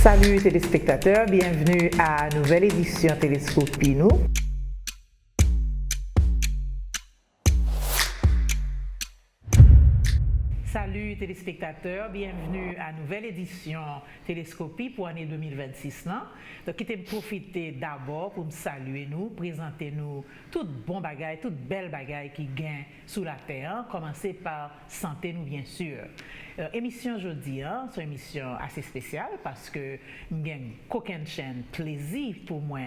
Salut téléspectateurs, bienvenue à une nouvelle édition Teleskopi nous. Salut téléspectateurs, bienvenue à une nouvelle édition Teleskopi pour l'année 2026. Donc, qui profiter d'abord pour me saluer nous, présenter nous toutes bonnes bagailles, toutes belles bagailles qui gagnent sous la terre. Commencer par santé nous bien sûr. Émission aujourd'hui, c'est une émission assez spéciale parce que nous avons aucune chaîne plaisir pour moi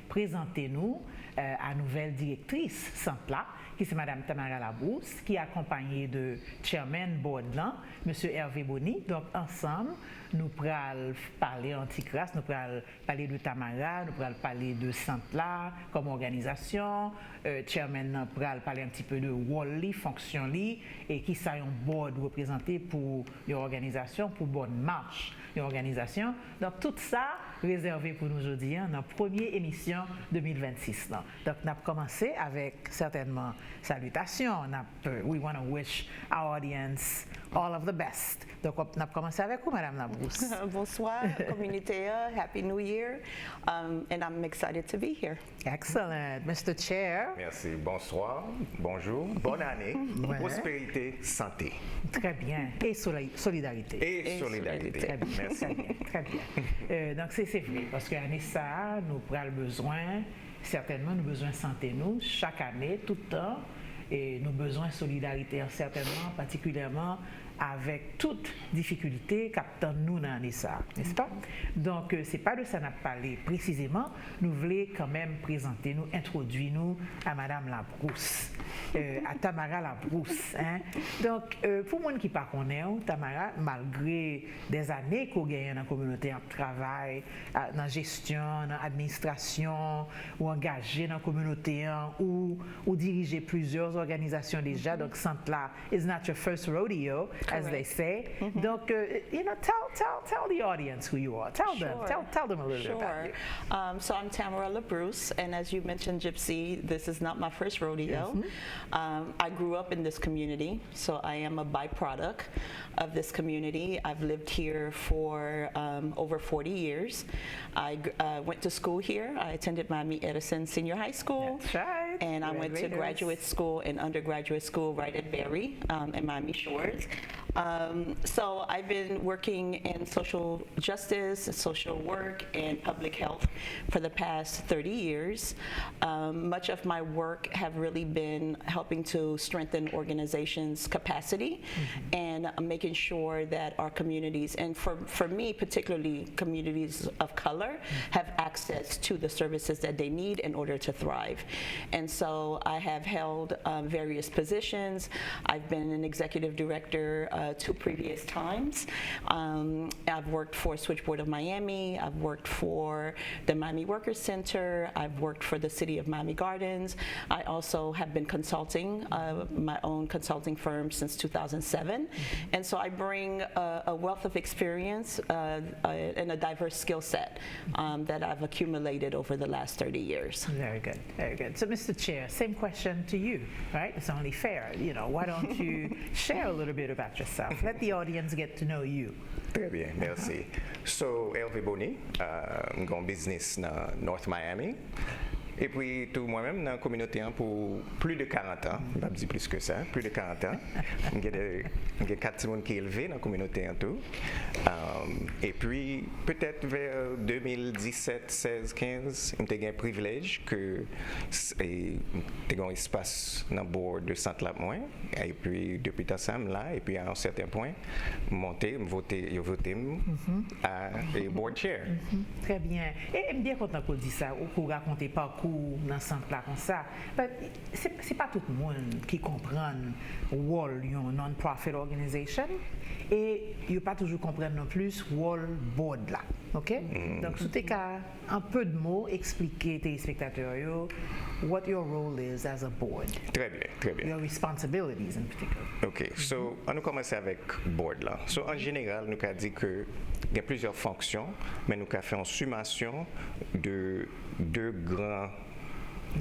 présenter nous à nouvelle directrice Sant La, qui c'est Madame Tamara Labrousse, qui est accompagnée de Chairman Board là, Monsieur Hervé Boni. Donc ensemble, nous pourrons parler anti-crasse, nous pourrons parler de Tamara, nous pourrons parler de Sant La comme organisation. Chairman pourra parler un petit peu de Wally, fonction li, et qui ça un board représenté pour l'organisation, pour bonne marche l'organisation. Donc tout ça réservé pour nous aujourd'hui dans la première émission 2026. Donc nous avons commencé avec certainement salutations. We want to wish our audience all of the best. Donc nous avons commencé avec vous, Madame Labrousse. Bonsoir, communauté. Happy New Year. And I'm excited to be here. Excellent. Mr. Chair. Merci. Bonsoir, bonjour, bonne année, prospérité, santé. Très bien. Et solidarité. Et solidarité. Très bien. Merci. Très bien. Donc c'est vrai, parce qu'année ça, nous prenons besoin, certainement nous besoin de santé nous, chaque année, tout le temps, et nous besoin de solidarité certainement, particulièrement avec toute difficulté qu'attend nous dans l'année ça, n'est-ce pas? Donc c'est pas de ça n'a parlé précisément, nous voulons quand même présenter nous, introduire nous à Madame Labrousse, à Tamara Labrousse. Donc pour moi qui ne connaît pas Tamara, malgré des années qu'on gagne dans la communauté en travail, dans la gestion, dans l'administration, ou engagé dans la communauté, ou diriger plusieurs organisations déjà, donc Sant La is not your first rodeo, as they say. Donc, tell the audience who you are. Tell them a little bit about you. So I'm Tamara Labrousse, and as you mentioned, Gypsy, this is not my first rodeo. I grew up in this community, so I am a byproduct of this community. I've lived here for over 40 years. I went to school here. I attended Miami Edison Senior High School. That's right. And I went to graduate school and undergraduate school right at Berry in Miami Shores. So I've been working in social justice, social work, and public health for the past 30 years. Much of my work have really been helping to strengthen organizations' capacity and making sure that our communities, and for me particularly communities of color, have access to the services that they need in order to thrive. And so I have held various positions. I've been an executive director 2 previous times. I've worked for Switchboard of Miami. I've worked for the Miami Workers Center. I've worked for the City of Miami Gardens. I also have been consulting, my own consulting firm since 2007. And so I bring a wealth of experience and a diverse skill set that I've accumulated over the last 30 years. Very good, very good. So Mr. Chair, same question to you, right? It's only fair, why don't you share a little bit about yourself? Let the audience get to know you. Très bien, merci. So, Hervé Boni, j'ai un business dans North Miami. Et puis, tout moi-même dans la communauté pour plus de 40 ans, je ne vais pas dire plus que ça, plus de 40 ans. J'ai 4 personnes qui sont élevées dans la communauté en tout. Et puis, peut-être vers 2017, 16, 15, j'ai eu un privilège que j'ai un espace dans le board de Sant La. Et puis, depuis ça, là, et puis à un certain point, je voté à board chair. Très bien. Et bien content qu'on dise ça, ou pour raconter parcours dans Sant La comme ça. C'est pas tout le monde qui comprend Wall, une non-profit organisation, et il a pas toujours comprendre non plus Wall board là. OK? Donc, si tu as un peu de mots, expliquer tes spectateurs what your role is as a board. Très bien, très bien. Your responsibilities in particular. OK, so on a commencé avec board là. So en général, nous avons dit que il y a plusieurs fonctions, mais nous avons fait une summation de 2 grands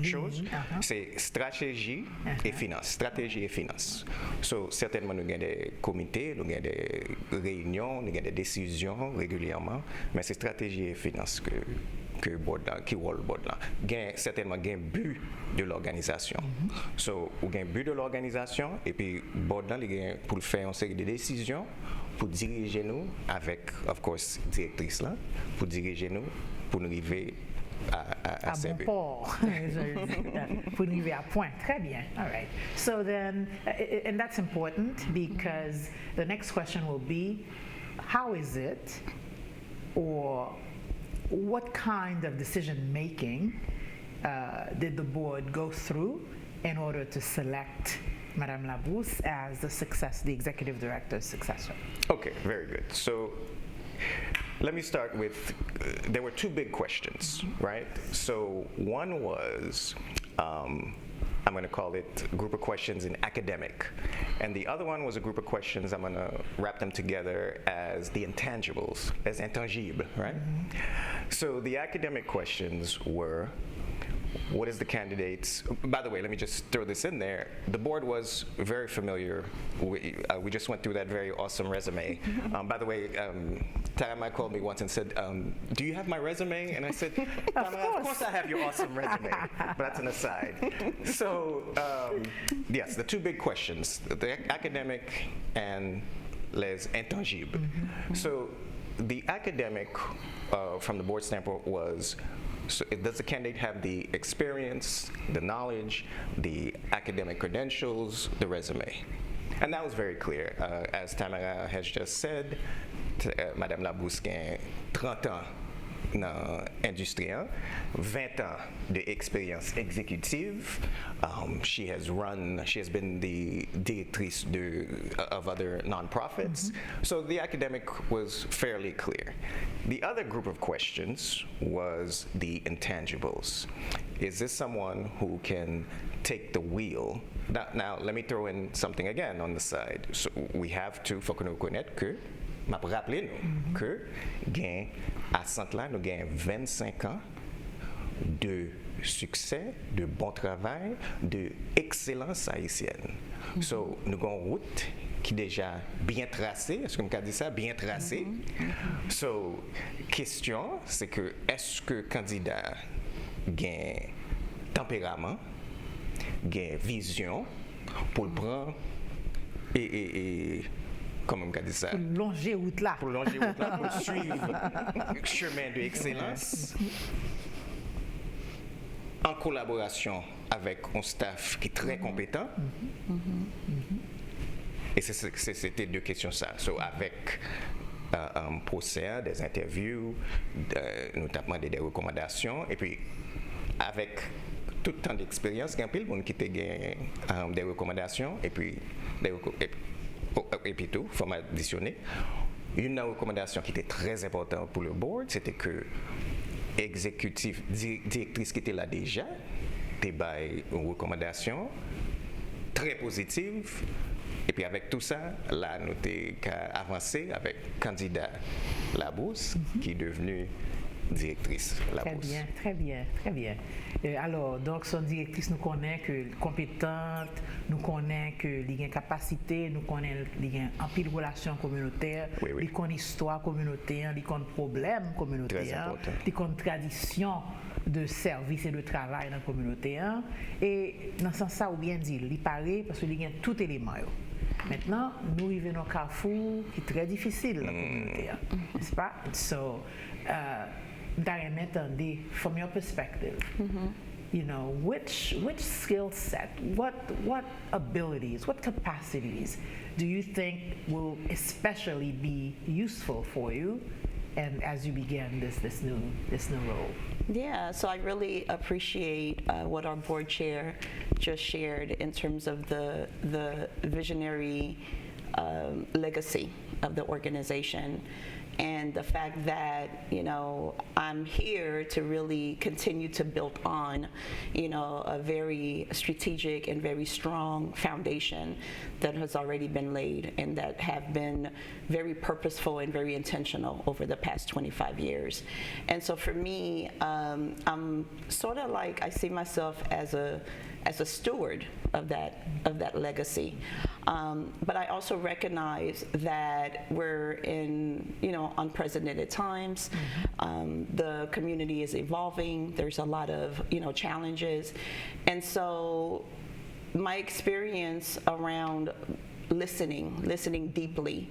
chose, c'est stratégie et finance. Stratégie et finance. So, certainement, nous avons des comités, nous avons des réunions, nous avons des décisions régulièrement, mais c'est stratégie et finance que board là, qui rôle board là. Certainement, il y a un but de l'organisation. So, il y a un but de l'organisation et puis board là, pour le faire une série de décisions pour diriger nous avec, of course, directrice là, pour diriger nous, pour nous arriver à bon port. Pour arriver à point. Très bien. All right. So then, and that's important because the next question will be, how is it, or what kind of decision making did the board go through in order to select Madame Labrousse as the executive director's successor? Okay, very good. So let me start with, there were two big questions, right? So one was, I'm going to call it a group of questions in academic. And the other one was a group of questions, I'm going to wrap them together as the intangibles, as intangibles, right? So the academic questions were, what is the candidates? By the way, let me just throw this in there. The board was very familiar. We just went through that very awesome resume. By the way, Tama called me once and said, do you have my resume? And I said, of course I have your awesome resume. But that's an aside. So, yes, the two big questions, the academic and les intangibles. So the academic, from the board standpoint, was, so does the candidate have the experience, the knowledge, the academic credentials, the resume? And that was very clear. As Tamara has just said, Madame Labrousse a 30 ans dans l'industrie, 20 ans d'expérience exécutive. She has been the directrice of other nonprofits. So the academic was fairly clear. The other group of questions was the intangibles. Is this someone who can take the wheel? Now let me throw in something again on the side. So we have to, faut que nous connaître que, m'a rappelé nous, que à Sant La, nous avons 25 ans de succès, de bon travail, de excellence haïtienne. So, nous avons une route qui est déjà bien tracée, est-ce que je peux dire ça, bien tracée? So, question, c'est que est-ce que le candidat a tempérament, a vision pour le prendre et comment on dit ça? Pour longer route là. Pour longer route là, pour suivre le chemin de l'excellence en collaboration avec un staff qui est très compétent. Et c'était deux questions ça. So, avec un procès, des interviews, notamment des recommandations, et puis avec tout le temps d'expérience, il y a un peu de monde qui a des recommandations, et puis tout, il faut m'additionner. Une recommandation qui était très importante pour le board, c'était que l'exécutif, directrice qui était là déjà, était une recommandation très positive. Et puis avec tout ça, là, nous avons avancé avec le candidat Labrousse, qui est devenu directrice Labrousse. Très bien, très bien, très bien. Alors, donc, son directrice nous connaît que compétente, nous connaît que il y a une capacité, nous connaît qu'il y a un pile de relations communautaires, il connaît histoire communautaire, il connaît problèmes communautaires, il connaît tradition de service et de travail dans la communauté. Et dans ce sens, ça, ou bien dit, il paraît parce qu'il y a tout élément. Maintenant, nous arrivons dans un carrefour qui est très difficile dans la communauté, n'est-ce pas? So, from your perspective, you know, which skill set, what abilities, what capacities do you think will especially be useful for you, and as you begin this new role? Yeah, so I really appreciate what our board chair just shared in terms of the visionary legacy of the organization. And the fact that, you know, I'm here to really continue to build on, you know, a very strategic and very strong foundation that has already been laid and that have been very purposeful and very intentional over the past 25 years. And so for me, I'm sort of like, I see myself as a steward of that legacy. But I also recognize that we're in, you know, unprecedented times. The community is evolving. There's a lot of, you know, challenges. And so my experience around listening deeply,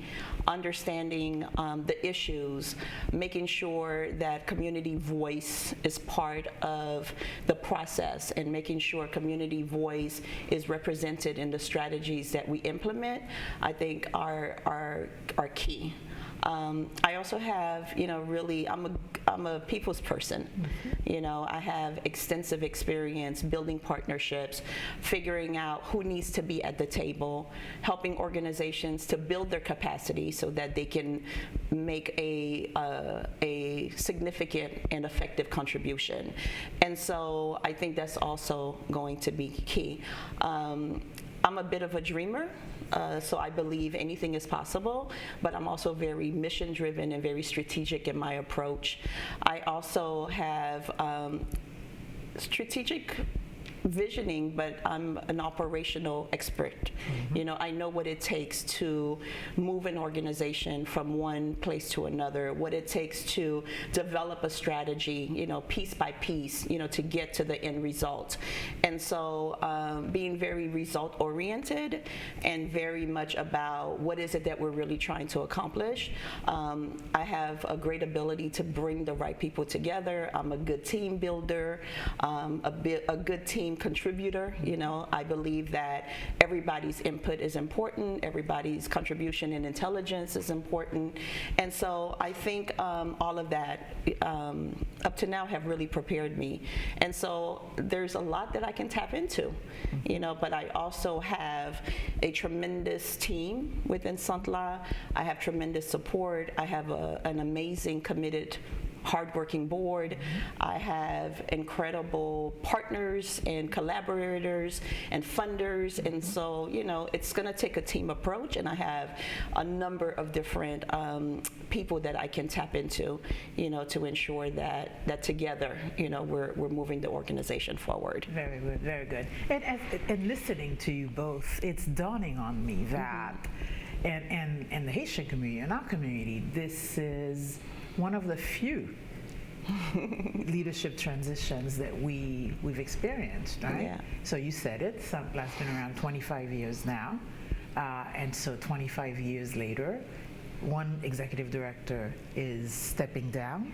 understanding the issues, making sure that community voice is part of the process, and making sure community voice is represented in the strategies that we implement, I think are key. I also have, you know, really, I'm a people's person. You know, I have extensive experience building partnerships, figuring out who needs to be at the table, helping organizations to build their capacity so that they can make a significant and effective contribution. And so I think that's also going to be key. I'm a bit of a dreamer. So I believe anything is possible, but I'm also very mission driven and very strategic in my approach. I also have strategic visioning, but I'm an operational expert. You know, I know what it takes to move an organization from one place to another, what it takes to develop a strategy, you know, piece by piece, you know, to get to the end result. And so being very result oriented and very much about what is it that we're really trying to accomplish. I have a great ability to bring the right people together. I'm a good team builder, a good team contributor. You know, I believe that everybody's input is important, everybody's contribution and intelligence is important, and so I think all of that up to now have really prepared me. And so there's a lot that I can tap into, you know, but I also have a tremendous team within Sant La. I have tremendous support. I have an amazing, committed, hardworking board. I have incredible partners and collaborators and funders, and so, you know, it's going to take a team approach, and I have a number of different people that I can tap into, you know, to ensure that together, you know, we're moving the organization forward. Very good, very good. And listening to you both, it's dawning on me that and the Haitian community, in our community, this is one of the few leadership transitions that we've experienced, right? Yeah. So you said it, Sant La's been around 25 years now, and so 25 years later, one executive director is stepping down,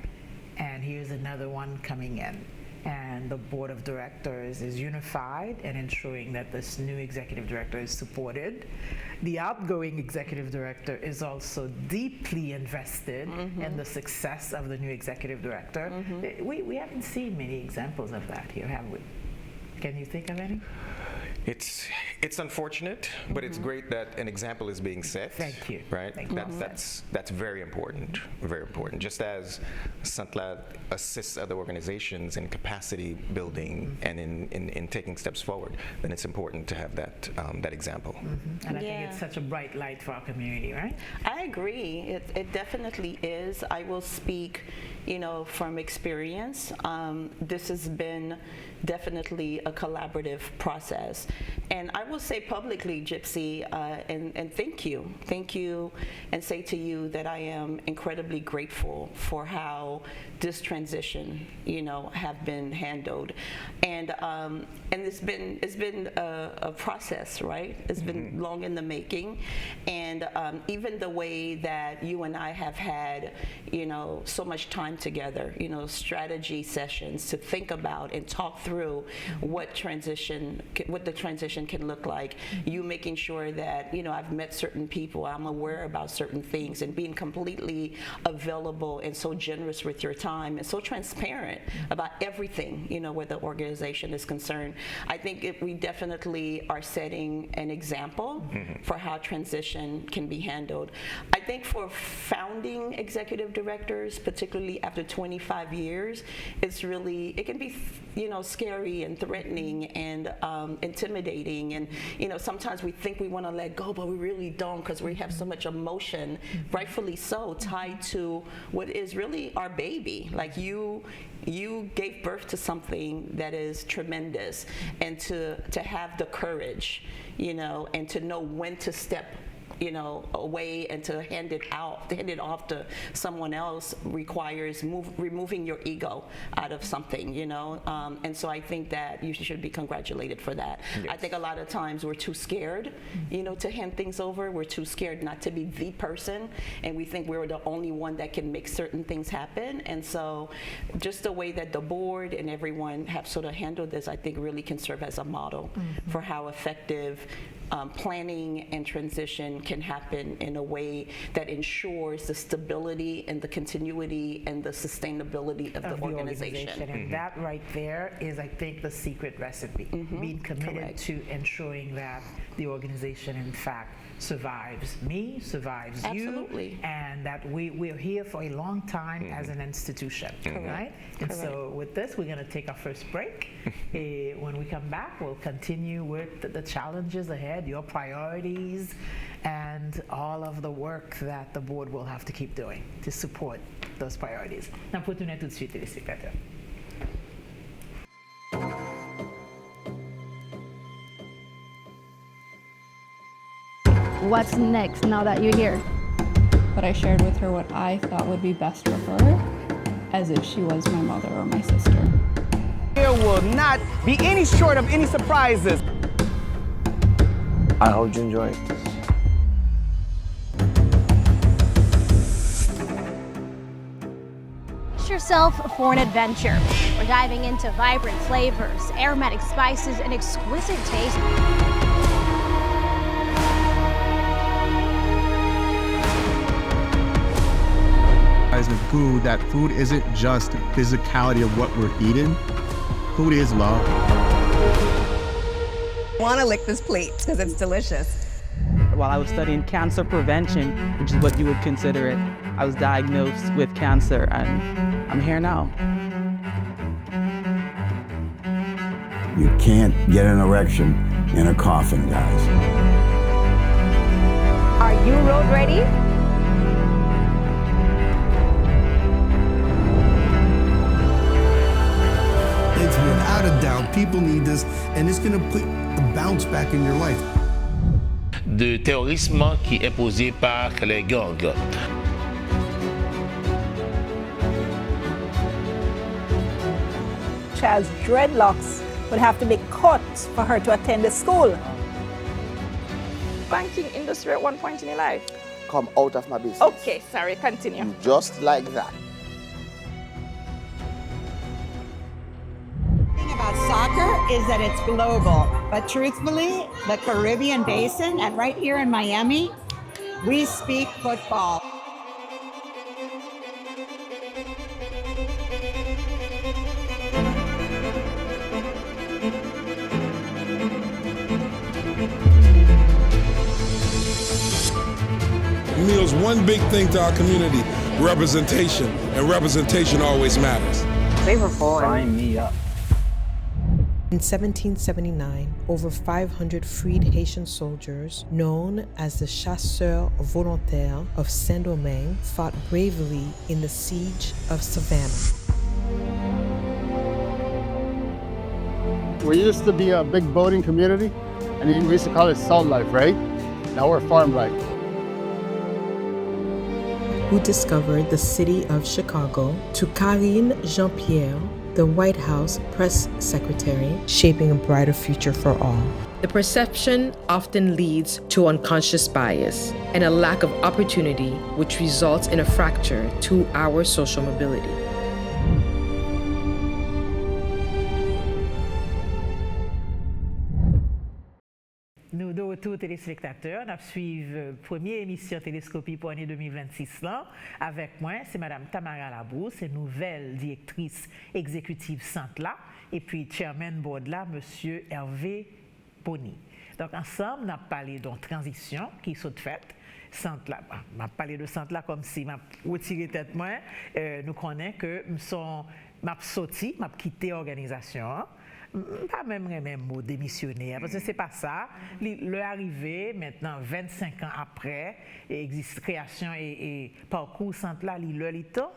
and here's another one coming in. And the board of directors is unified and ensuring that this new executive director is supported. The outgoing executive director is also deeply invested in the success of the new executive director. We haven't seen many examples of that here, have we? Can you think of any? It's unfortunate, but it's great that an example is being set. Thank you. Right? Thank you. That's very important, very important. Just as Sant La assists other organizations in capacity building and in taking steps forward, then it's important to have that example. And I think it's such a bright light for our community, right? I agree. It definitely is. I will speak, you know, from experience. This has been definitely a collaborative process. And I will say publicly, Gypsy, and thank you, and say to you that I am incredibly grateful for how this transition, you know, have been handled. And it's been a process, right? It's been long in the making. And even the way that you and I have had, you know, so much time together, you know, strategy sessions to think about and talk through what the transition can look like. You making sure that, I've met certain people, I'm aware about certain things, and being completely available and so generous with your time and so transparent about everything, where the organization is concerned. I think we definitely are setting an example for how transition can be handled. I think for founding executive directors, particularly after 25 years, it can be, scary and threatening and intimidating. And, sometimes we think we want to let go, but we really don't, because we have so much emotion, rightfully so, tied to what is really our baby. Like you gave birth to something that is tremendous, and to have the courage, and to know when to step away and to hand it off to someone else requires removing your ego out of something, and so I think that you should be congratulated for that. Yes. I think a lot of times we're too scared, to hand things over. We're too scared not to be the person, and we think we're the only one that can make certain things happen. And so just the way that the board and everyone have sort of handled this, I think really can serve as a model for how effective planning and transition can happen in a way that ensures the stability and the continuity and the sustainability of the organization. And that right there is, I think, the secret recipe. Being committed to ensuring that the organization, in fact, survives me, survives Absolutely. You, and that we're here for a long time as an institution, right? And so with this, we're going to take our first break. When we come back, we'll continue with the challenges ahead, your priorities, and all of the work that the board will have to keep doing to support those priorities. On peut tourner tout de suite, téléspectateurs. What's next now that you're here? But I shared with her what I thought would be best for her, as if she was my mother or my sister. There will not be any short of any surprises. I hope you enjoy it. Brace yourself for an adventure. We're diving into vibrant flavors, aromatic spices, and exquisite taste. With food, that food isn't just physicality of what we're eating. Food is love. I want to lick this plate because it's delicious. While I was studying cancer prevention, which is what you would consider it, I was diagnosed with cancer, and I'm here now. You can't get an erection in a coffin, guys. Are you road ready? It's without a doubt, people need this, and it's going to put a bounce back in your life. De terrorisme qui est posé par les gangs. Child's dreadlocks would have to be cut for her to attend the school. Banking industry at one point in your life? Come out of my business. Okay, sorry, continue. Just like that. About soccer is that it's global, but truthfully, the Caribbean Basin and right here in Miami, we speak football. There's one big thing to our community: representation, and representation always matters. Favorite boy. Sign me up. In 1779, over 500 freed Haitian soldiers, known as the Chasseurs Volontaires of Saint-Domingue, fought bravely in the siege of Savannah. We used to be a big boating community, and we used to call it Salt Life, right? Now we're Farm Life. Who discovered the city of Chicago, to Karine Jean-Pierre, the White House press secretary, shaping a brighter future for all. The perception often leads to unconscious bias and a lack of opportunity, which results in a fracture to our social mobility. retour téléspectateurs. Nous suivons la première émission Teleskopi pour l'année 2026 là. Avec moi, c'est Madame Tamara Labrousse, nouvelle directrice exécutive Sant La, et puis chairman board là, Monsieur Hervé Pony. Donc ensemble, nous avons parlé d'une transition qui s'est faite. Sant La, on a parlé de Sant La comme si m'a retiré tête moi. Nous connaissons que m'a sorti, m'a quitté l'organisation. Pas même mot démissionnaire, parce que c'est pas ça. Le arrivé maintenant 25 ans après, existe création et parcours Sant La, le temps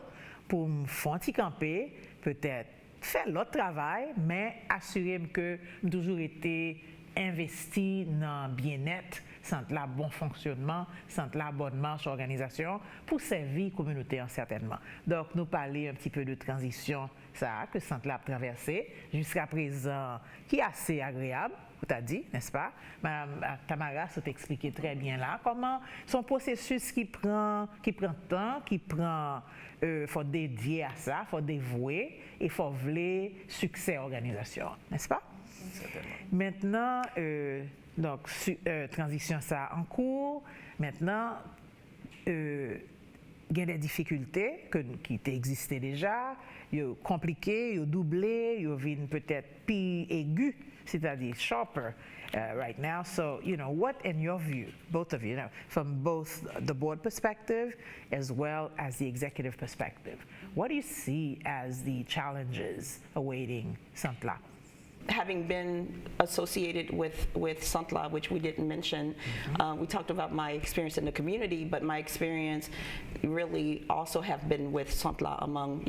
pour me faire camper, peut-être faire l'autre travail, mais assurer que j'ai toujours été investi dans bien-être, Sant La bon fonctionnement, Sant La bonne marche organisation pour servir la communauté certainement. Donc nous parler un petit peu de transition ça que Sant La a traversé jusqu'à présent qui est assez agréable, vous avez dit, n'est-ce pas? Madame Tamara s'est expliqué très bien là comment son processus qui prend temps, qui prend faut dédier à ça, faut dévouer et faut vouloir succès organisation, n'est-ce pas? Maintenant, donc transition ça en cours. Maintenant, il y a des difficultés qui existaient déjà, ils sont compliqués, ils sont doublés, ils viennent peut-être plus aigus, c'est-à-dire sharper right now. So, what in your view, both of you, from both the board perspective as well as the executive perspective, what do you see as the challenges awaiting Sant La? Having been associated with Sant La, which we didn't mention, we talked about my experience in the community, but my experience really also have been with Sant La among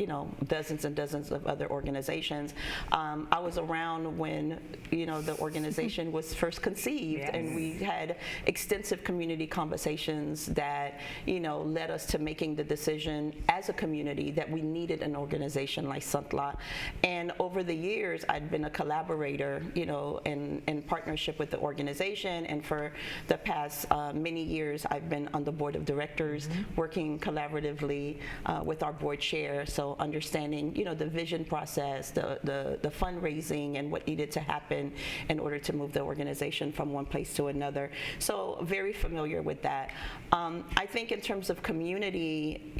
dozens and dozens of other organizations. I was around when the organization was first conceived, yes. And we had extensive community conversations that led us to making the decision as a community that we needed an organization like Sant La. And over the years, I'd been a collaborator, in partnership with the organization, and for the past many years, I've been on the board of directors, working collaboratively with our board chair. So understanding, the vision process, the fundraising, and what needed to happen in order to move the organization from one place to another. So very familiar with that. I think in terms of community,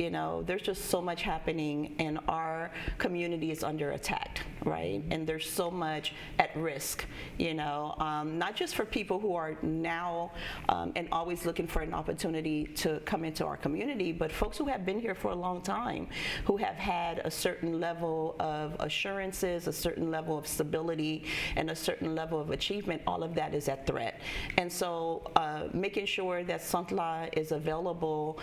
there's just so much happening, and our community is under attack, right? And there's so much at risk, not just for people who are now and always looking for an opportunity to come into our community, but folks who have been here for a long time, who have had a certain level of assurances, a certain level of stability, and a certain level of achievement. All of that is at threat. And so making sure that Sant La is available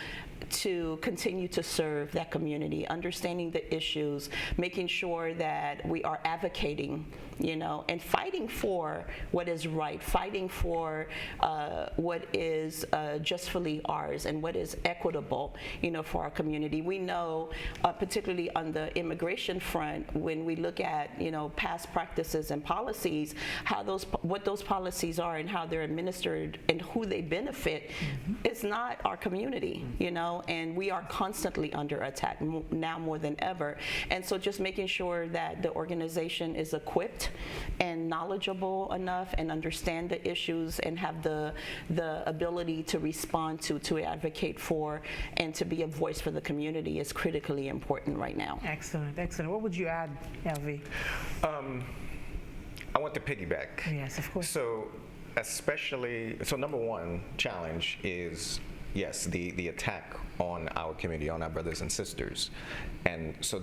to continue to serve that community, understanding the issues, making sure that we are advocating, and fighting for what is right, fighting for what is justfully ours and what is equitable, for our community. We know, particularly on the immigration front, when we look at, past practices and policies, what those policies are and how they're administered and who they benefit, is not our community, and we are constantly under attack now more than ever. And so just making sure that the organization is equipped and knowledgeable enough and understand the issues and have the ability to respond to advocate for, and to be a voice for the community is critically important right now. Excellent. What would you add, Hervé? I want to piggyback. Yes, of course. So number one challenge is, yes, the attack on our community, on our brothers and sisters. And so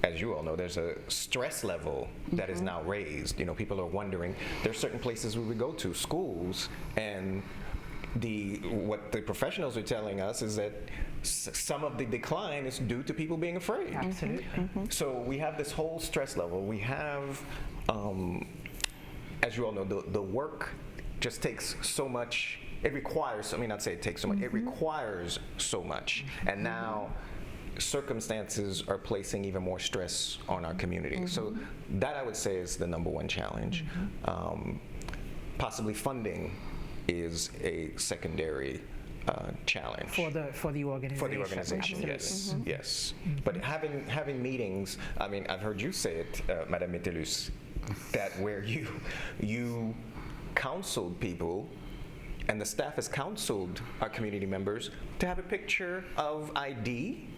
as you all know, there's a stress level that is now raised. People are wondering, there's certain places we would go to, schools, and what the professionals are telling us is that some of the decline is due to people being afraid. Absolutely. So we have this whole stress level. We have, as you all know, the work just takes so much. It requires, not say it takes so much, it requires so much. And now circumstances are placing even more stress on our community. So that, I would say, is the number one challenge. Possibly funding is a secondary challenge for the organization. For the organization, yes, yes. But having meetings. I've heard you say it, Madame Metellus, that where you counseled people and the staff has counseled our community members to have a picture of ID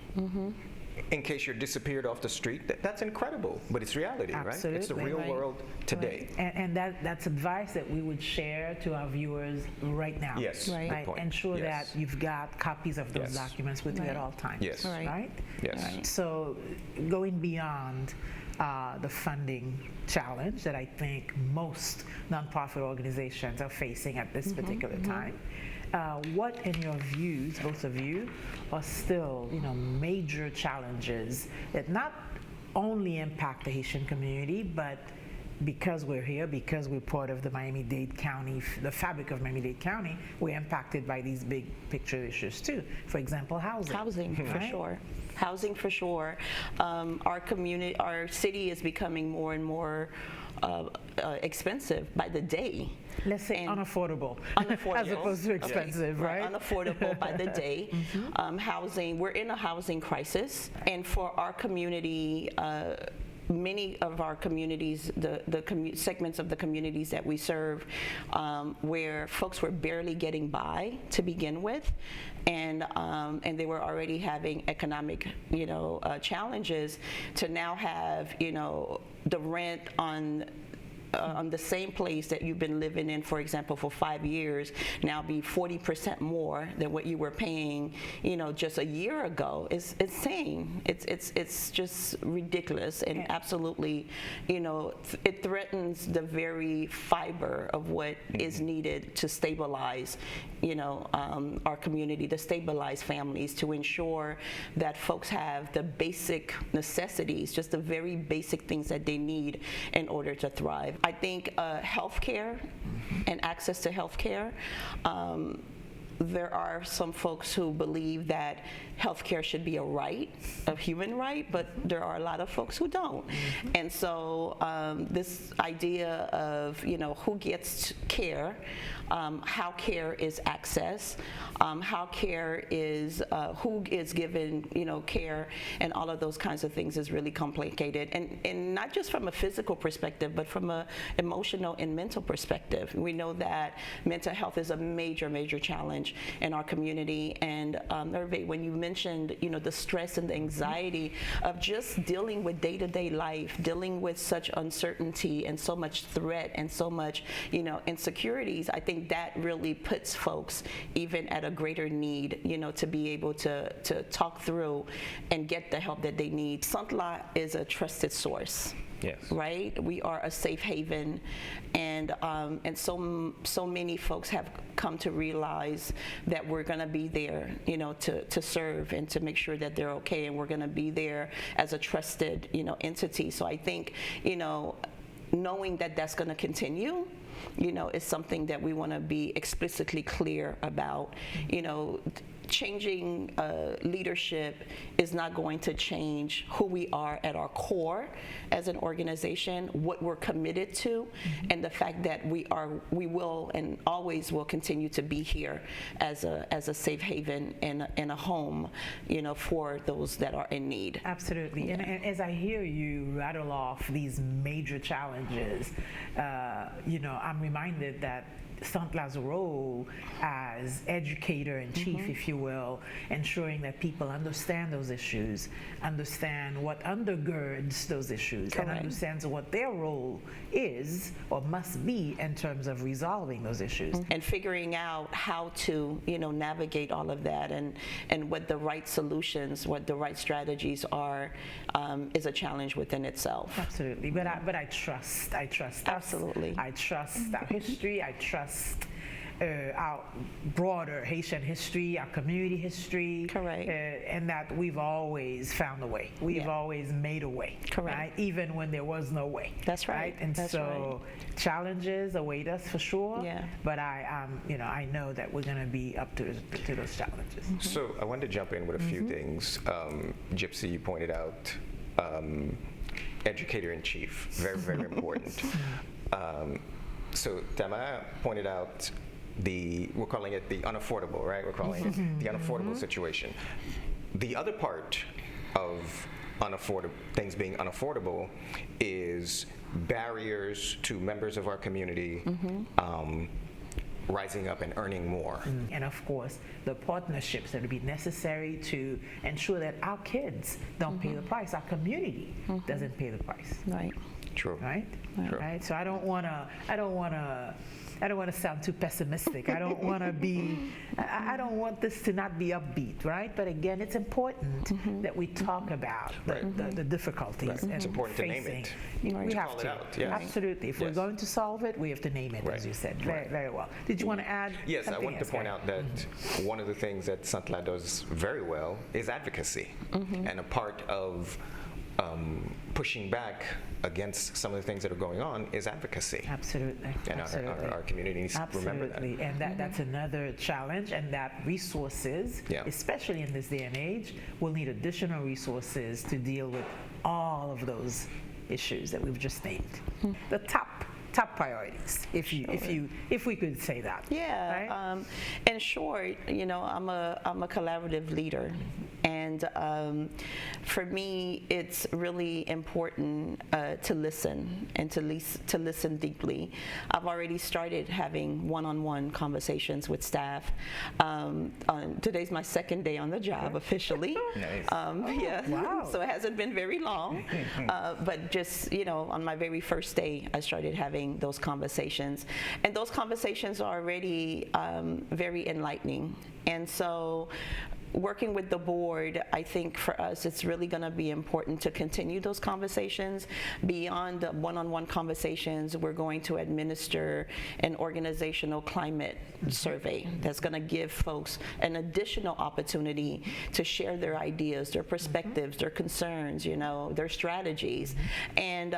in case you're disappeared off the street. That's incredible, but it's reality, right? It's the real world today. Right. And that's advice that we would share to our viewers right now. Yes, right. good point. Ensure that you've got copies of those documents with you at all times. Yes. Right? Yes. Right. So going beyond the funding challenge that I think most nonprofit organizations are facing at this particular time. What, in your views, both of you, are still, major challenges that not only impact the Haitian community, but because we're here, because we're part of the Miami-Dade County, the fabric of Miami-Dade County, we're impacted by these big picture issues too. For example, housing. Housing, for sure. Housing, for sure. Our city is becoming more and more expensive by the day. Let's say unaffordable. As opposed to expensive, right? Unaffordable by the day. Housing, we're in a housing crisis, and for our community, many of our communities, the segments of the communities that we serve, where folks were barely getting by to begin with, and they were already having economic, challenges, to now have, the rent on the same place that you've been living in, for example, for 5 years, now be 40% more than what you were paying, just a year ago. It's insane. It's just ridiculous, and absolutely, it threatens the very fiber of what is needed to stabilize, our community, to stabilize families, to ensure that folks have the basic necessities, just the very basic things that they need in order to thrive. I think healthcare and access to healthcare. There are some folks who believe that healthcare should be a human right, but there are a lot of folks who don't. And so this idea of, who gets care, how care is accessed, how care is, who is given, care, and all of those kinds of things is really complicated. And not just from a physical perspective, but from an emotional and mental perspective. We know that mental health is a major, major challenge in our community. And Hervé, when you mentioned, the stress and the anxiety of just dealing with day-to-day life, dealing with such uncertainty and so much threat and so much, insecurities, I think that really puts folks even at a greater need, to be able to talk through and get the help that they need. Sant La is a trusted source. Yes. Right? We are a safe haven, and so many folks have come to realize that we're going to be there, to serve and to make sure that they're okay, and we're going to be there as a trusted, entity. So I think, knowing that that's going to continue, is something that we want to be explicitly clear about. Changing leadership is not going to change who we are at our core as an organization, what we're committed to, and the fact that we will and always will continue to be here as a safe haven and a home, for those that are in need. Absolutely. And as I hear you rattle off these major challenges, I'm reminded that Sant La's role as educator in chief, if you will, ensuring that people understand those issues, understand what undergirds those issues, and understands what their role is or must be in terms of resolving those issues. And figuring out how to, navigate all of that, and what the right solutions, what the right strategies are, is a challenge within itself. Absolutely. But I trust. Absolutely. I trust our history. I trust our broader Haitian history, our community history. Correct. And that we've always found a way. We've always made a way. Correct. Right? Even when there was no way. That's right. And that's so challenges await us for sure. Yeah. But I know that we're going to be up to those challenges. So I wanted to jump in with a few things. Gypsy, you pointed out educator in chief, very, very important. So Tamara pointed out we're calling it the unaffordable, right? We're calling it the unaffordable situation. The other part of things being unaffordable is barriers to members of our community rising up and earning more. And of course, the partnerships that will be necessary to ensure that our kids don't pay the price, our community doesn't pay the price. Right. True. Right? True. Right? So I don't want to sound too pessimistic. I don't want to be, I don't want this to not be upbeat, right? But again, it's important that we talk about the difficulties. Right. And It's important to name facing. it. We To have call it to. out, yes. Absolutely. If we're going to solve it, we have to name it, as you said. Very, very well. Did you want to add Yes, I something wanted to else, point Gary? out that one of the things that Sant La does very well is advocacy. And a part of pushing back against some of the things that are going on is advocacy. Absolutely. And Absolutely. our community needs to remember that. Absolutely. And that's another challenge, and that resources, especially in this day and age, will need additional resources to deal with all of those issues that we've just named. The top priorities, if we could say that. Yeah. Right? In short, I'm a collaborative leader, and for me, it's really important to listen and to listen deeply. I've already started having one-on-one conversations with staff. Today's my second day on the job officially. Nice. Yeah. Wow. So it hasn't been very long, but just on my very first day, I started having those conversations, and those conversations are already very enlightening. And so working with the board, I think for us it's really going to be important to continue those conversations. Beyond the one-on-one conversations, we're going to administer an organizational climate survey that's going to give folks an additional opportunity to share their ideas, their perspectives, their concerns, their strategies, and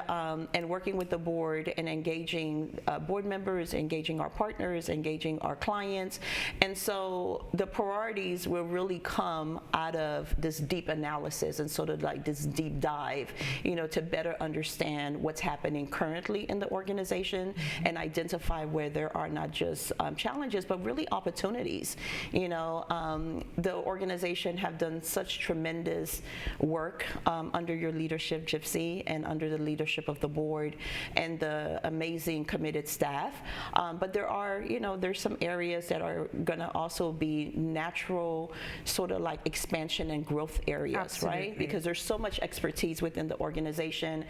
working with the board and engaging board members, engaging our partners, engaging our clients. And so the priorities will really come out of this deep analysis and sort of like this deep dive, to better understand what's happening currently in the organization and identify where there are not just challenges, but really opportunities. The organization have done such tremendous work under your leadership, Gypsy, and under the leadership of the board and the amazing committed staff. But there are, there's some areas that are going to also be natural sort of like expansion and growth areas, Absolutely. right? Because there's so much expertise within the organization.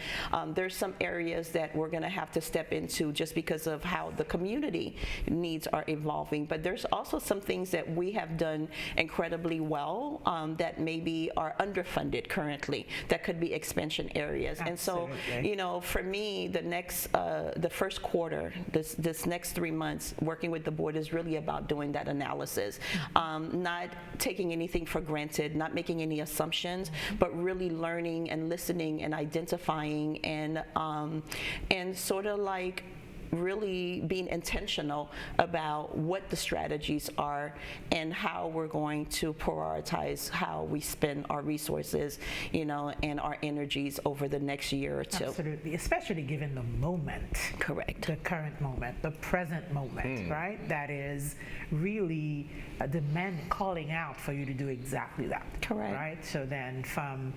There's some areas that we're going to have to step into just because of how the community needs are evolving. But there's also some things that we have done incredibly well that maybe are underfunded currently that could be expansion areas. Absolutely. And so, for me, the first quarter, this next 3 months, working with the board is really about doing that analysis, not taking anything for granted, not making any assumptions, but really learning and listening and identifying and sort of like really being intentional about what the strategies are and how we're going to prioritize how we spend our resources, and our energies over the next year or two. Absolutely, especially given the moment. Correct. The current moment, the present moment, right? That is really a demand calling out for you to do exactly that. Correct. Right? So then from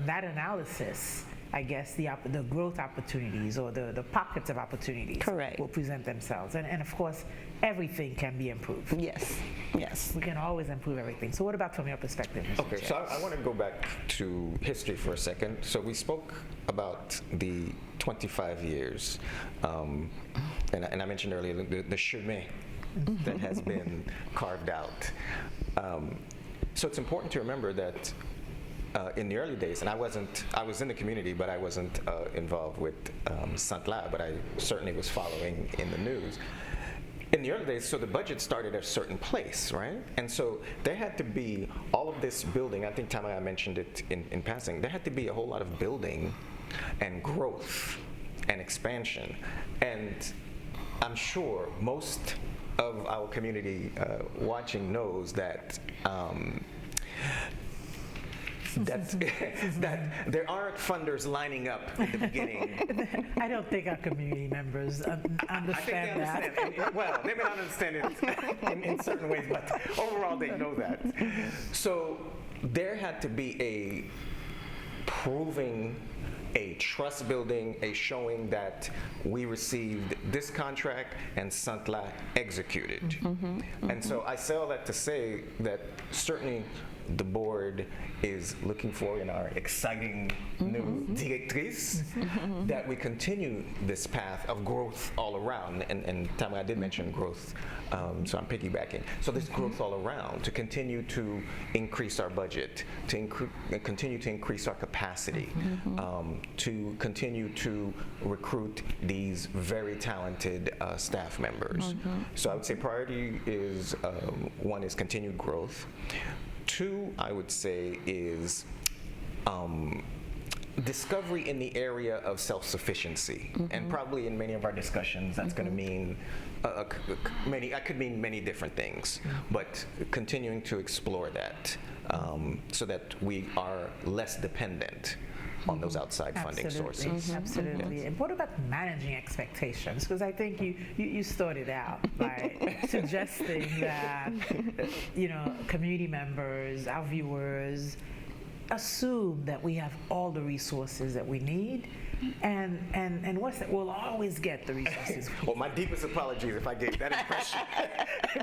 that analysis, I guess the growth opportunities or the pockets of opportunities Correct. will present themselves. And of course, everything can be improved. Yes. We can always improve everything. So what about from your perspective, Mr. Okay, Chair? so I want to go back to history for a second. So we spoke about the 25 years, and I mentioned earlier the chemin that has been carved out. So it's important to remember that in the early days, and I was in the community, but I wasn't involved with Sant La, but I certainly was following in the news. In the early days, so the budget started at a certain place, right? And so there had to be all of this building. I think Tamara mentioned it in passing. There had to be a whole lot of building and growth and expansion. And I'm sure most of our community watching knows that that there aren't funders lining up in the beginning. I don't think our community members understand I think they understand that. well, they may not understand it in certain ways, but overall they know that. So there had to be a proving a trust building, a showing that we received this contract and Sant La executed. And so I say all that to say that certainly the board is looking for in our exciting new directrice that we continue this path of growth all around. And Tamara did mention growth, so I'm piggybacking. So this growth all around to continue to increase our budget, to continue to increase our capacity, to continue to recruit these very talented staff members. So I would say priority is, one is continued growth. Two, I would say, is discovery in the area of self-sufficiency. And probably in many of our discussions, that's going to mean that could mean many different things, but continuing to explore that so that we are less dependent on those outside funding sources. Absolutely. And what about managing expectations? Because I think you started out by suggesting that community members, our viewers, assume that we have all the resources that we need, and what's that? We'll always get the resources. Well, my deepest apologies if I gave that impression.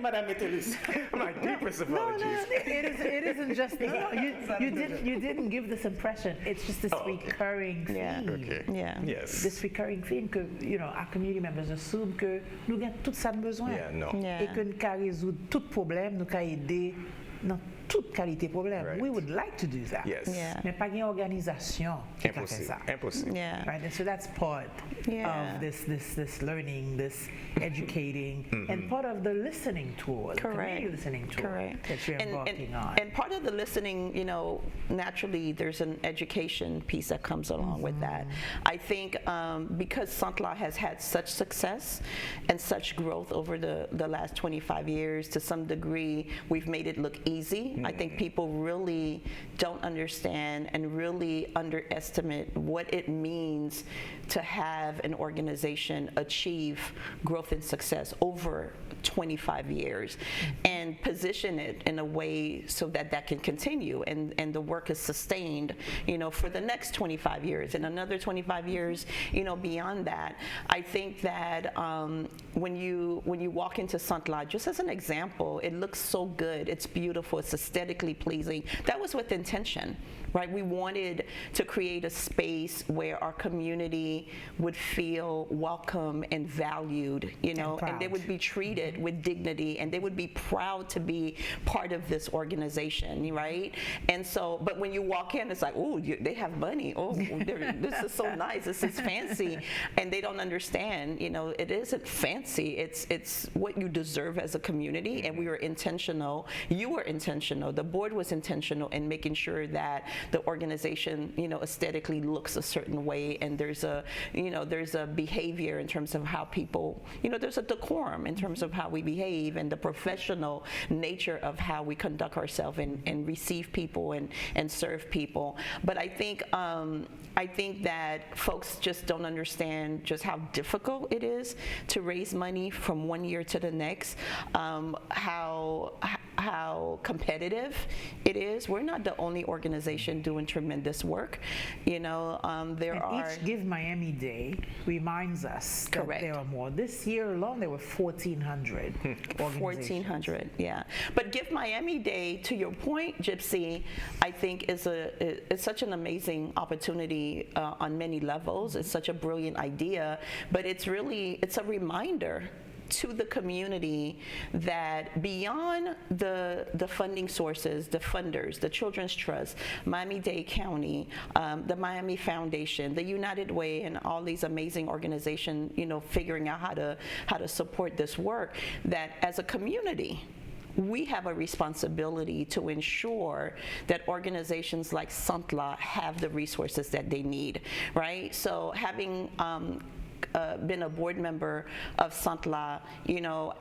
Madame Metelus, my deepest apologies. No, it isn't just you didn't give this impression. It's just this recurring theme. Yes. This recurring theme que our community members assume que nous avons tout ça de besoin. Et que nous pouvons résoudre tout problème, nous pouvons aider dans toute qualité problème. We would like to do that. Yes. Mais pas une organisation qui fait ça. Impossible. Right. And so that's part of this learning, this educating, and part of the listening tour, the community listening tour that you're embarking on. And part of the listening, naturally there's an education piece that comes along with that. I think because Sant La has had such success and such growth over the last 25 years, to some degree, we've made it look easy. I think people really don't understand and really underestimate what it means to have an organization achieve growth and success over 25 years and position it in a way so that that can continue and the work is sustained, for the next 25 years and another 25 years, beyond that. I think that when you walk into Sant La, just as an example, it looks so good, it's beautiful, it's aesthetically pleasing. That was with intention, right? We wanted to create a space where our community would feel welcome and valued, and they would be treated with dignity, and they would be proud to be part of this organization, right? And so, but when you walk in, it's like, oh, they have money. Oh, this is so nice. This is fancy, and they don't understand. It isn't fancy. It's what you deserve as a community, and we were intentional. You were intentional. The board was intentional in making sure that the organization, aesthetically looks a certain way, and there's a behavior in terms of how people, there's a decorum in terms of how we behave and the professional nature of how we conduct ourselves and receive people and serve people. But I think that folks just don't understand just how difficult it is to raise money from one year to the next, how competitive it is. We're not the only organization doing tremendous work. Each Give Miami Day reminds us that there are more. This year alone, there were 1,400 organizations. 1,400, yeah. But Give Miami Day, to your point, Gypsy, I think is it's such an amazing opportunity on many levels. It's such a brilliant idea, but it's a reminder to the community that beyond the funding sources, the funders, the Children's Trust, Miami-Dade County, the Miami Foundation, the United Way, and all these amazing organizations, figuring out how to support this work, that as a community, we have a responsibility to ensure that organizations like Sant La have the resources that they need, right? So having been a board member of Sant La,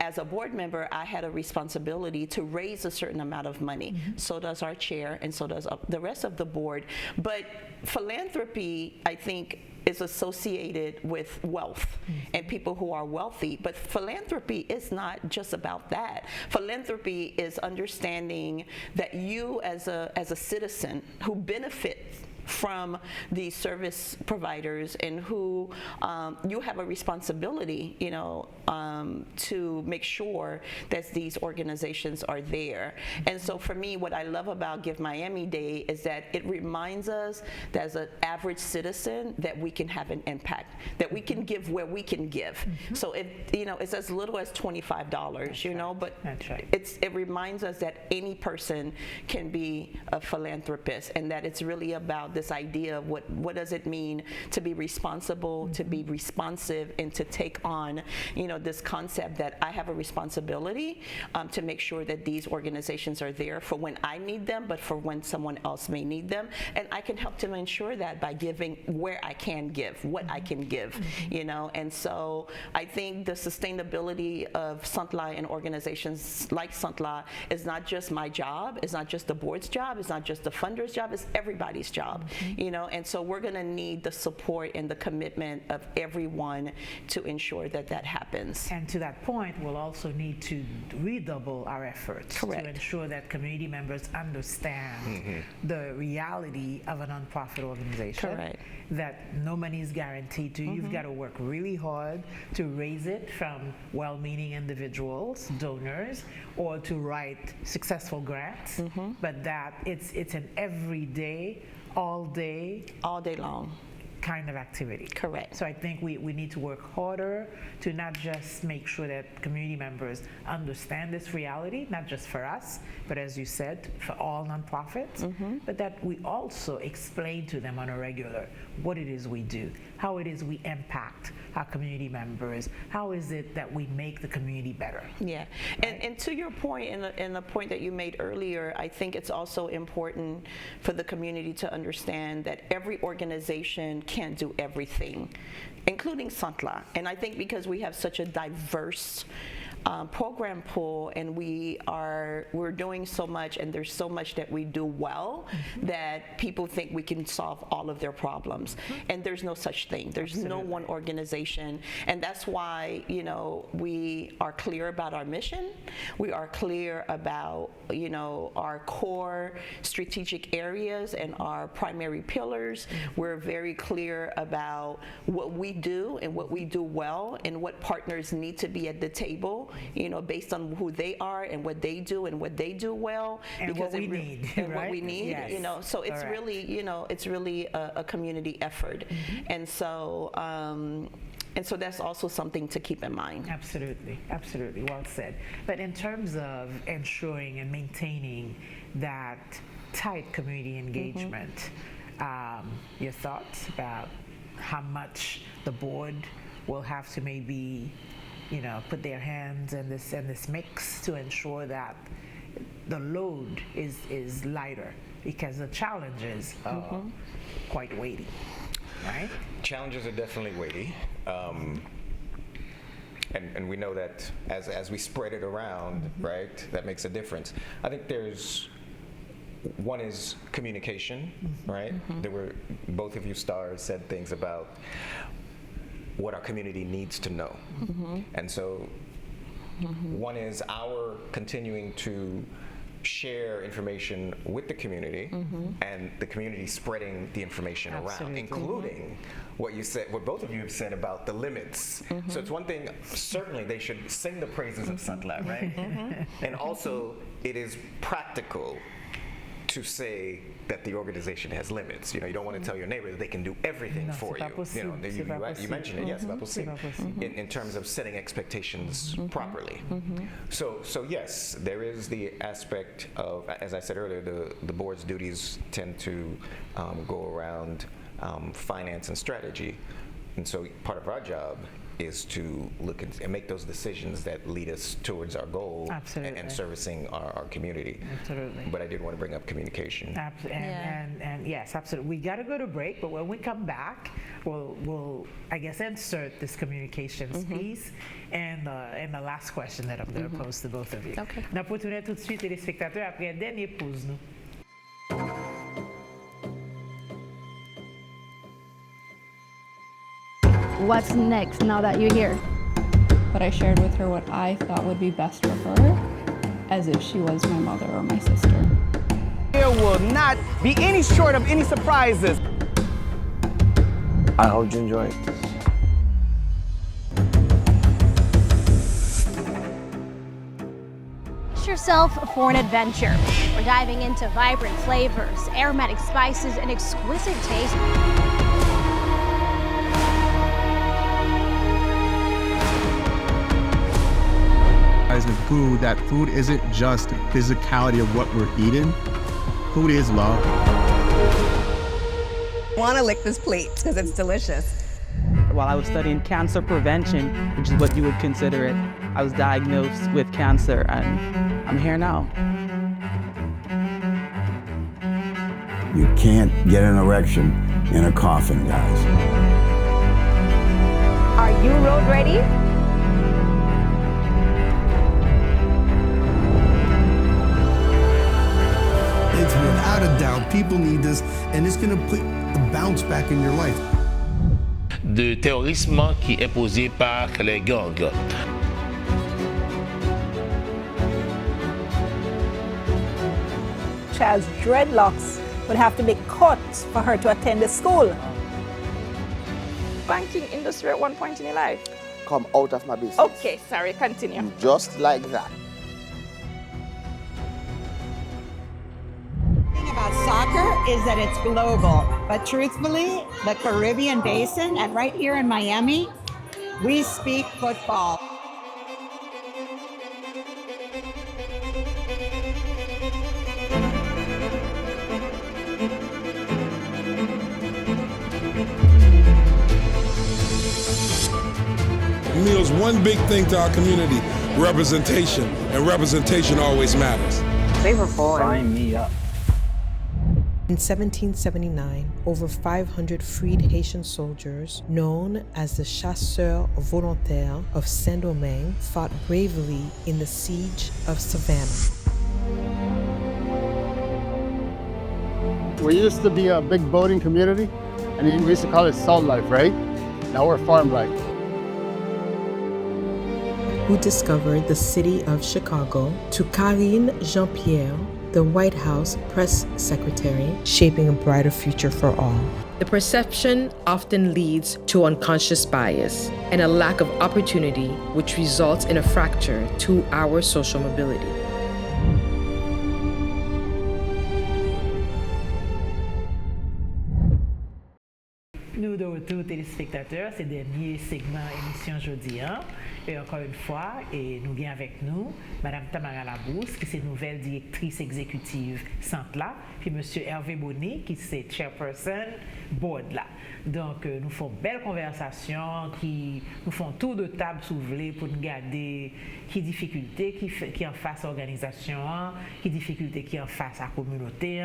as a board member, I had a responsibility to raise a certain amount of money. So does our chair, and so does the rest of the board. But philanthropy, I think, is associated with wealth and people who are wealthy. But philanthropy is not just about that. Philanthropy is understanding that you as a citizen who benefits from these service providers, and who you have a responsibility, to make sure that these organizations are there. And so for me, what I love about Give Miami Day is that it reminds us that as an average citizen that we can have an impact, that we can give where we can give. So it's as little as $25, but That's right. it reminds us that any person can be a philanthropist, and that it's really about this idea of what does it mean to be responsible, to be responsive, and to take on, this concept that I have a responsibility to make sure that these organizations are there for when I need them, but for when someone else may need them. And I can help to ensure that by giving where I can give, what I can give, And so I think the sustainability of Sant La and organizations like Sant La is not just my job, it's not just the board's job, it's not just the funder's job, it's everybody's job, And so we're going to need the support and the commitment of everyone to ensure that that happens. And to that point, we'll also need to redouble our efforts to ensure that community members understand the reality of a nonprofit organization. Correct. That no money is guaranteed to you. You've got to work really hard to raise it from well-meaning individuals, donors, or to write successful grants. But that it's an everyday, all day long kind of activity. Correct. So I think we need to work harder to not just make sure that community members understand this reality, not just for us, but as you said, for all nonprofits, but that we also explain to them on a regular what it is we do, how it is we impact our community members, how is it that we make the community better. Yeah, right? and to your point, and the point that you made earlier, I think it's also important for the community to understand that every organization can't do everything, including Sant La. And I think because we have such a diverse program pool, and we're doing so much, and there's so much that we do well, that people think we can solve all of their problems, and there's no such thing. There's no one organization, and that's why we are clear about our mission. We are clear about our core strategic areas and our primary pillars. We're very clear about what we do and what we do well, and what partners need to be at the table, based on who they are and what they do and what they do well, and what we need, and right? what we need, Yes. So it's really, it's really a community effort, and so that's also something to keep in mind. Absolutely, absolutely, well said. But in terms of ensuring and maintaining that tight community engagement, your thoughts about how much the board will have to maybe put their hands in this mix to ensure that the load is lighter, because the challenges are quite weighty, right? Challenges are definitely weighty, and we know that as we spread it around, right, that makes a difference. I think one is communication, right? There were, both of you stars said things about what our community needs to know. And so one is our continuing to share information with the community, and the community spreading the information around, including what you said, what both of you have said about the limits. So it's one thing, certainly they should sing the praises of Sant La, right? And also it is practical to say that the organization has limits. You don't want to tell your neighbor that they can do everything for you. You mentioned it, yes, in terms of setting expectations properly. So yes, there is the aspect of, as I said earlier, the board's duties tend to go around finance and strategy. And so part of our job is to look and make those decisions that lead us towards our goal and servicing our community. Absolutely. But I did want to bring up communication. And yes, absolutely. We got to go to break, but when we come back, we'll I guess, insert this communications piece and the last question that I'm going to pose to both of you. Okay. Nous retournons tout de suite, téléspectateurs, après une dernière pause. What's next now that you're here? But I shared with her what I thought would be best for her, as if she was my mother or my sister. There will not be any short of any surprises. I hope you enjoy it. Brace yourself for an adventure. We're diving into vibrant flavors, aromatic spices, and exquisite taste. With food, that food isn't just the physicality of what we're eating. Food is love. Want to lick this plate because it's delicious. While I was studying cancer prevention, which is what you would consider it, I was diagnosed with cancer, and I'm here now. You can't get an erection in a coffin, guys. Are you road ready? It's without a doubt, people need this, and it's going to put the bounce back in your life. De terrorisme qui est posé par les gangs. Child's dreadlocks would have to be cut for her to attend the school. Banking industry at one point in your life? Come out of my business. Okay, sorry, continue. Just like that. The thing about soccer is that it's global, but truthfully, the Caribbean basin and right here in Miami, we speak football. Meals one big thing to our community, representation, and representation always matters. Flavorful. Sign me up. In 1779, over 500 freed Haitian soldiers, known as the Chasseurs Volontaires of Saint-Domingue, fought bravely in the siege of Savannah. We used to be a big boating community, and we used to call it salt life, right? Now we're farm life. Who discovered the city of Chicago, to Karine Jean-Pierre, the White House press secretary, shaping a brighter future for all. The perception often leads to unconscious bias and a lack of opportunity, which results in a fracture to our social mobility. Nous de retour, téléspectateurs, c'est le dernier segment émission jeudi. Et encore une fois, et nous avons avec nous Mme Tamara Labrousse, qui est nouvelle directrice exécutive Sant La, puis M. Hervé Bonnet, qui est chairperson board là. Donc, nous faisons belle conversation, nous faisons tour de table souvelé pour nous garder qui difficulté qui en face à l'organisation, qui difficulté qui en face à la communauté,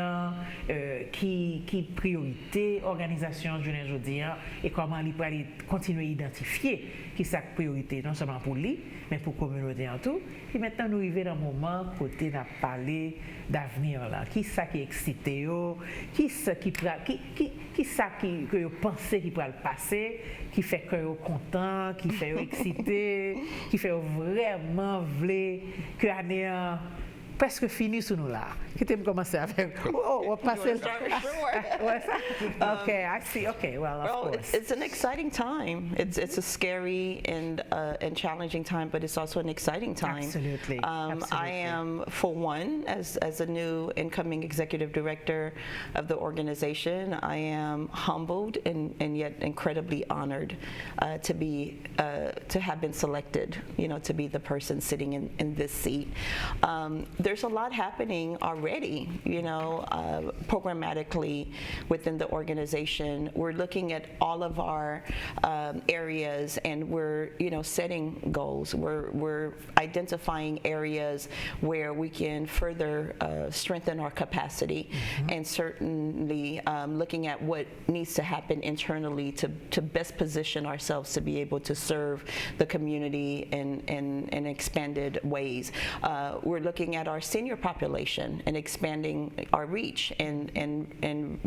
qui priorité organisation je dis, et comment il peut continuer à identifier qui sa priorité, non seulement pour lui, mais pour la communauté en tout. Et maintenant, nous arrivons dans le moment côté de parler d'avenir là. Qui ça qui est excité, qui ça qui que vous pensez qui pourra le passer, qui fait que vous content, qui fait vous excité, qui fait vraiment voulez que l'année presque fini sous nous là. Qui t'aime commencer avec? Oh, on passe. Okay, I see. Okay, well, of course. It's an exciting time. It's a scary and challenging time, but it's also an exciting time. Absolutely. I am, for one, as a new incoming executive director of the organization, I am humbled and yet incredibly honored to have been selected, to be the person sitting in this seat. There's a lot happening already, programmatically within the organization. We're looking at all of our areas, and we're, setting goals. We're identifying areas where we can further strengthen our capacity, and certainly looking at what needs to happen internally to best position ourselves to be able to serve the community in expanded ways. We're looking at our senior population and expanding our reach and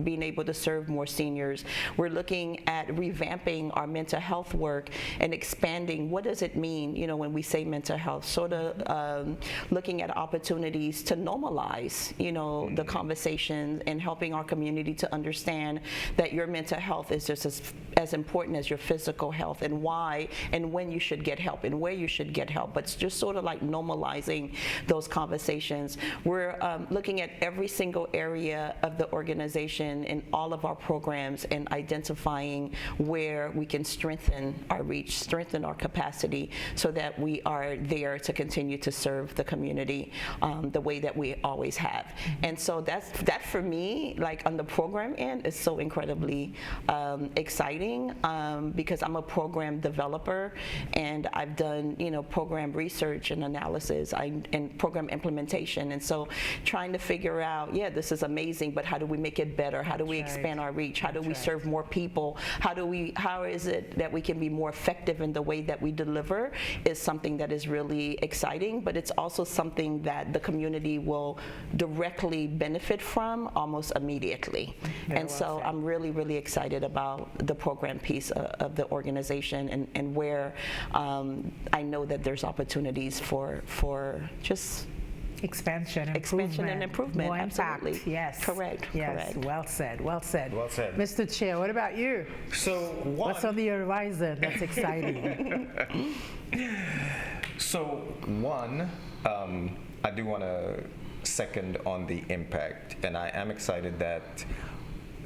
being able to serve more seniors. We're looking at revamping our mental health work and expanding what does it mean, you know, when we say mental health, sort of looking at opportunities to normalize, you know, the conversations and helping our community to understand that your mental health is just as important as your physical health, and why and when you should get help and where you should get help. But it's just sort of like normalizing those conversations. We're looking at every single area of the organization in all of our programs and identifying where we can strengthen our reach, strengthen our capacity, so that we are there to continue to serve the community the way that we always have. And so that for me, like on the program end, is so incredibly exciting because I'm a program developer and I've done, you know, program research and analysis and program implementation. And so trying to figure out, yeah, this is amazing, but how do we make it better? How do we expand our reach? How do we serve more people? How is it that we can be more effective in the way that we deliver is something that is really exciting, but it's also something that the community will directly benefit from almost immediately. And so I'm really, really excited about the program piece of the organization and where I know that there's opportunities for just expansion and improvement. More Absolutely. impact. Yes. Correct. Yes. Correct. Well said. Well said. Well said. Mr. Chair, what about you? So what's on the horizon that's exciting? So I do want to second on the impact, and I am excited that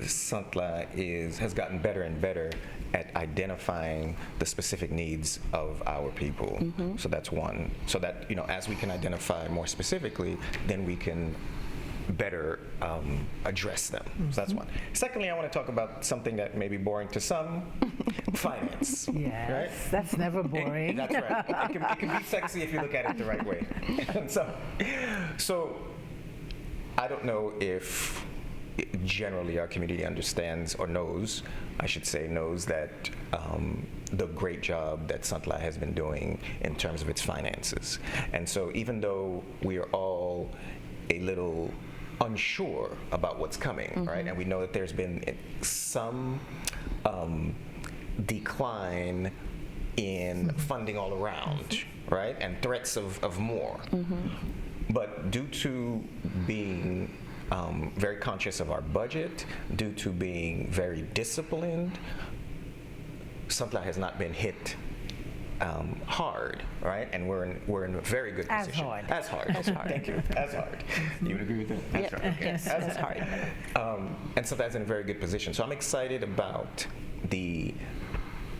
Sant La has gotten better and better at identifying the specific needs of our people. So that's one. So that, you know, as we can identify more specifically, then we can better address them. So that's one. Secondly, I want to talk about something that may be boring to some, finance. Yes, right? That's never boring. That's right. It can be sexy if you look at it the right way. And so I don't know if generally our community understands or knows, I should say knows that the great job that Sant La has been doing in terms of its finances. And so even though we are all a little unsure about what's coming, right? And we know that there's been some decline in funding all around, right? And threats of more. But due to being very conscious of our budget, due to being very disciplined, Sant La has not been hit hard, right? And we're in a very good position. As hard. Thank you. As hard. You would agree with that? That's right. Okay. Yes, as hard. And so that's in a very good position. So I'm excited about the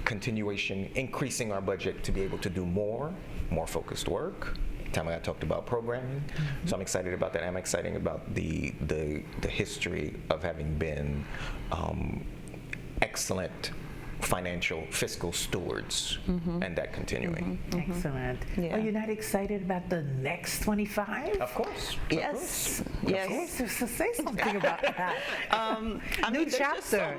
continuation, increasing our budget to be able to do more focused work. Tamara talked about programming, so I'm excited about that. I'm excited about the history of having been excellent financial fiscal stewards and that continuing. Excellent. Yeah. Are you not excited about the next 25? Of course. Yes. Yes. So say something about that. New chapter.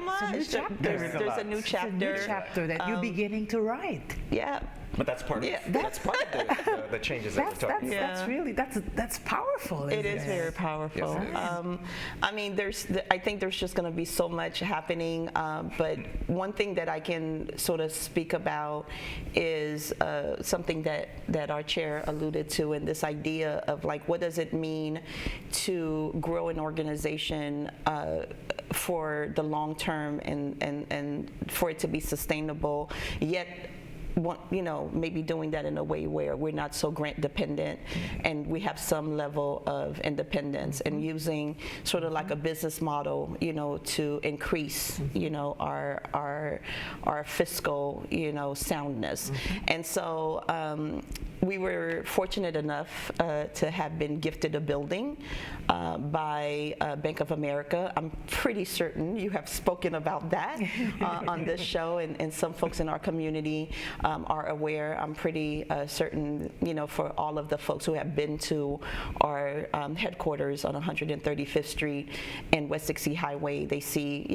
There's a new chapter. It's a new chapter that you're beginning to write. Yeah. But that's part of the changes that we're talking about. That's powerful. It is very powerful. Yes, I mean, I think there's just going to be so much happening. But one thing that I can sort of speak about is something that our chair alluded to, and this idea of like, what does it mean to grow an organization for the long term and for it to be sustainable, yet maybe doing that in a way where we're not so grant dependent and we have some level of independence, and using sort of like a business model, to increase, our fiscal, soundness. And so we were fortunate enough to have been gifted a building by Bank of America. I'm pretty certain you have spoken about that on this show, and some folks in our community are aware. I'm pretty certain, for all of the folks who have been to our headquarters on 135th Street and West Dixie Highway, they see,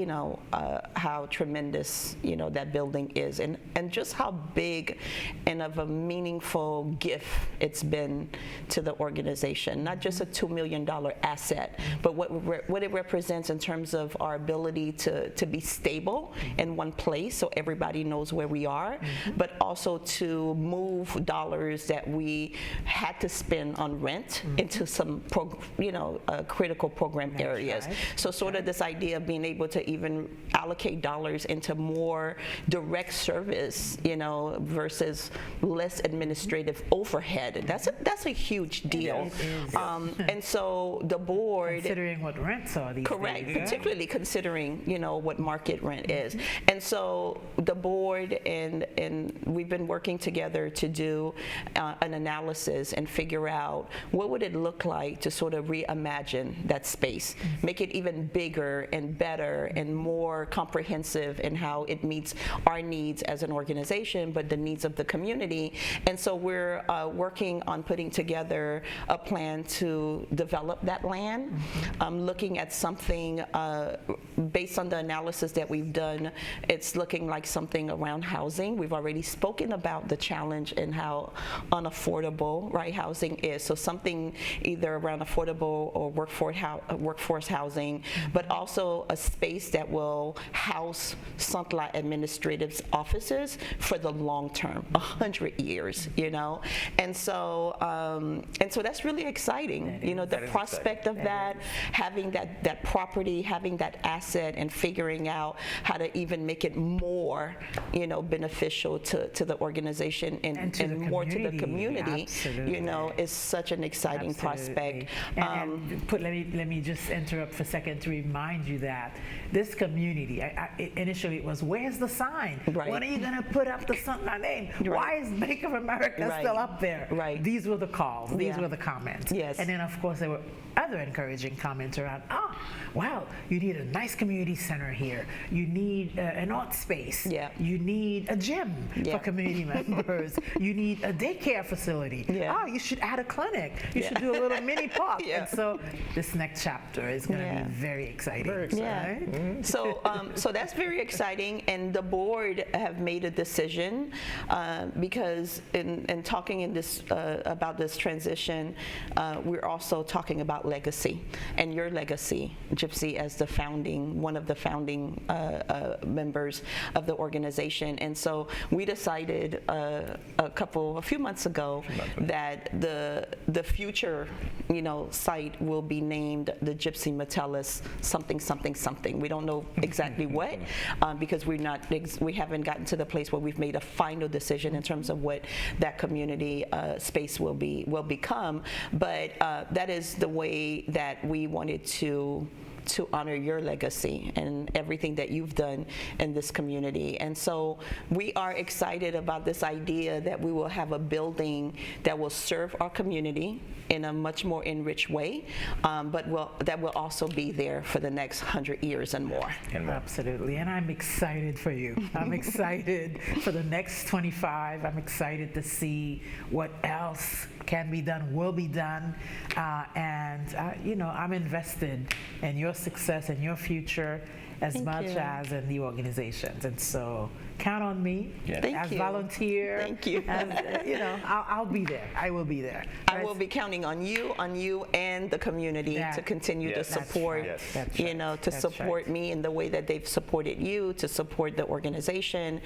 how tremendous, that building is, and just how big and of a meaningful gift it's been to the organization. Not just a $2 million asset, but what it represents in terms of our ability to be stable in one place so everybody knows where we are, but also to move dollars that we had to spend on rent into some critical program areas. right. So sort of this idea of being able to even allocate dollars into more direct service, versus less administrative overhead. That's a huge deal. And so the board, Considering what rents are these correct, days. particularly considering what market rent is. And so the board and we've been working together to do an analysis and figure out what would it look like to sort of reimagine that space, make it even bigger and better and more comprehensive in how it meets our needs as an organization, but the needs of the community. And so we're working on putting together a plan to develop that land, looking at something based on the analysis that we've done. It's looking like something around housing. We've already spoken about the challenge and how unaffordable, right, housing is. So something either around affordable or workforce housing, but also a space that will house Sant La administrative offices for the long term, 100 years, And so that's really exciting. The prospect of that, having that property, having that asset, and figuring out how to even make it more, beneficial to the organization and more to the community, is such an exciting prospect. Let me just interrupt for a second to remind you that this community, initially it was, where's the sign? Right. When are you going to put up the Sant La name? Right. Why is Bank of America Right. still up there? Right. These were the calls. These Yeah. were the comments. Yes. And then, of course, there were other encouraging comments around, wow, you need a nice community center here. You need an art space. Yeah. You need a gym for community members. You need a daycare facility. Yeah. Oh, you should add a clinic. You should do a little mini park. And so this next chapter is going to be very exciting. Very exciting. Right? So that's very exciting, and the board have made a decision because in talking in this about this transition, we're also talking about legacy and your legacy, Gypsy, as one of the founding members of the organization. And so we decided a few months ago that the future site will be named the Gypsy Metellus something something something. We don't know exactly what because we haven't gotten to the place where we've made a final decision in terms of what that community space will become. But that is the way that we wanted to honor your legacy and everything that you've done in this community. And so we are excited about this idea that we will have a building that will serve our community in a much more enriched way, but that will also be there for the next 100 years and more. Absolutely, and I'm excited for you. I'm excited for the next 25. I'm excited to see what else can be done, will be done, and I'm invested in your success and your future as much as in the organizations. And so count on me as volunteer. Thank you. As, I'll be there. I will be there. I will be counting on you and the community to continue to support, support me in the way that they've supported you, to support the organization,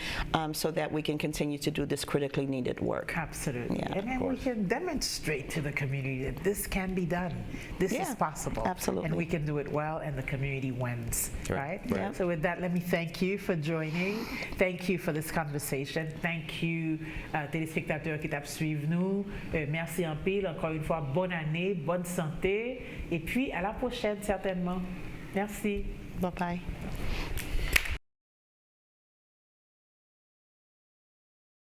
so that we can continue to do this critically needed work. Absolutely. Yeah, and then we can demonstrate to the community that this can be done. This is possible. Absolutely. And we can do it well, and the community wins, right? Yeah. So with that, let me thank you for joining. Thank you for this conversation. Thank you, téléspectateurs qui tapent suivre nous. Merci en pile. Encore une fois, bonne année, bonne santé. Et puis, à la prochaine, certainement. Merci. Bye-bye.